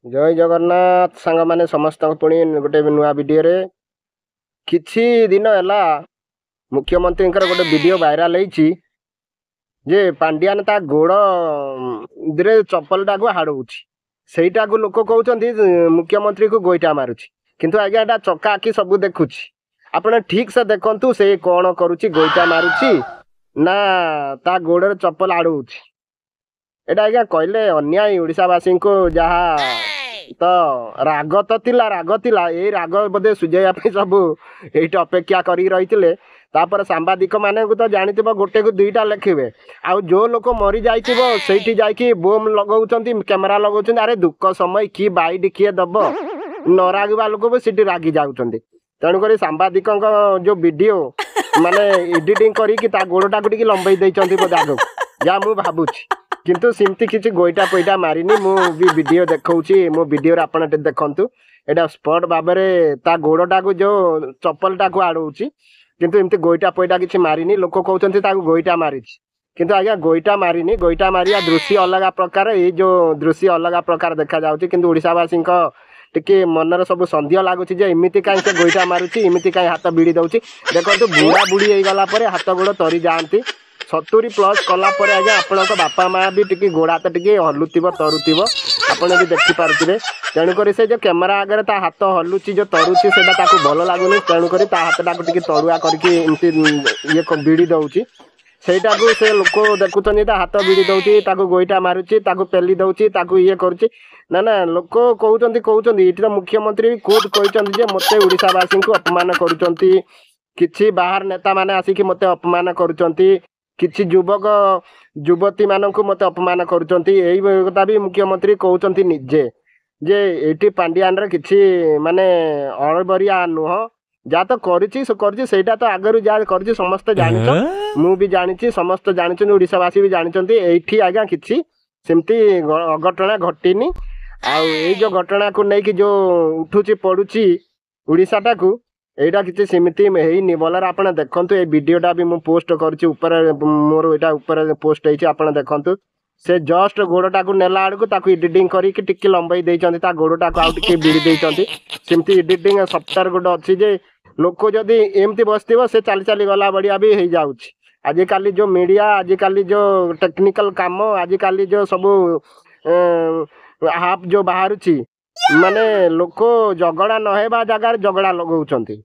जय जगन्नाथ सांग माने समस्त पुणी गोटे नुआ वीडियो रे किछि दिन हैला मुख्यमंत्री गोटे वीडियो वायरल होईची जे पांड्यान ता गोड़ रे चप्पल टाक हाड़ौछि सेटा को लोक कहउछन्ती मुख्यमंत्री को गोईटा मारुछि किंतु आज्ञा एटा चक्का आखि सब देखुछि आपण ठीक से देखंतु से कोन करूछि गोईटा मारुछि ना ता गोड़ रे चप्पल हाड़ौछि एटा आज्ञा कहले अन्याय ओडिसावासी को जहा तो राग तिला ए राग बोधे सुझाइया सब ये अपेक्षा करी रही तापर सांबादिक माने को तो जानिथिबो गोटे को दुईटा लिखिबे आ जो लोक मरी जाइथिबो सेठी जाइकी बोम लगाउछन्ती कैमरा लगाउछन्ती अरे दुख समय की बाइड किए दब न रागवा लोक भी सेठी रागी जाउछन्ती तेणुक सांबादिक जो वीडियो माने एडिटिंग करी ता गोड़टा को टिके लंबई देइछन्ती बोधे आगो या मु भाबुछि किंतु सिमती किसी गोईटा पैटा मारिनी मु भी वीडियो देखौछि मो वीडियो रे आपण देखंतु एटा स्पॉट बाबरे ता गोड़टा को जो चप्पलटा को आड़ौछि किंतु एमती गोईटा पैटा किसी मारिनी लोक कहउछन्ती ताको गोईटा मारिछि किंतु आज्ञा गोईटा मारिनी गोईटा मारिया दृश्य अलग प्रकार ये जो दृश्य अलग प्रकार देखा जाउछि किंतु ओडिसावासी टिके मनर सब संदेह लागुछि जे एमिति काई से गोईटा मारुछि एमिति काई हाथ बिड़ी दउछि देखंतु बुढ़ा बुढ़ी होई गला परे हाथ गोड़ तरी जाआंती 70+ कला परे आज्ञा आपण बापा माँ भी टिके गोड़ा हाथ टिके हलुथिबो तरुथिबो आपण भी देखि पारुथिबे तेणुक से जो कैमरा आगे ता हाथ हलुची जो तरुची सेटा ताको भल लागुनी तेणुक ता हाथटा को टिके तरुआ करके एमती ये बिड़ी दउची सेटा को से लोक देखुछन्ती ता हाथ बिड़ी दउची ताको गोईटा मारुची ताको पेली दउची ताको ये करूची ना ना लोक कहउछन्ती इठी तो मुख्यमंत्री भी खुद कहउछन्ती जे मते ओडिसावासी को अपमान करूछन्ती किछि बाहर नेता माने आसिकी मते अपमान करूछन्ती किछि युवक युवती मानक मते अपमान करूछन्ती एई कथा भी मुख्यमंत्री कहउछन्ती निजे जे एठी पांड्यान रे किछि माने अळबरिया नुह जा तो करिछि सो करिछि सेटा तो आगरु जा करिछि समस्त जानिछो मु भी जानिछि समस्त जानिछन ओडिसावासी भी जानिछन्ती एठी आज्ञा किछि सेमती अघटना घटिनी आ ए जो घटना को नै कि जो उठुछि पडुछि ओडिसाटा को एटा किछि सिमिति हेइनी बोलर आपण देखंतु ए वीडियोटा भी मु पोस्ट करछि ऊपर मोर एटा ऊपर पोस्ट हेछि आपण देखंतु से जस्ट गोड़टा को नेला आड़ को ताको एडिटिंग करी कि टिके लंबाई देइचंती ता गोड़टा को आउ टिके बिड़ी देइचंती सिमती एडिटिंग सॉफ्टवेयर गोड अछि जे लोक जदी एमती बसथिबो से चाली चाली गला बढ़िया भी हेइ जाउछि आज काली जो मीडिया आज काली जो टेक्निकल काम आज काली जो सब हाफ जो बाहरुछि माने लोक झगड़ा न हेबा जगार झगड़ा लगाउछंती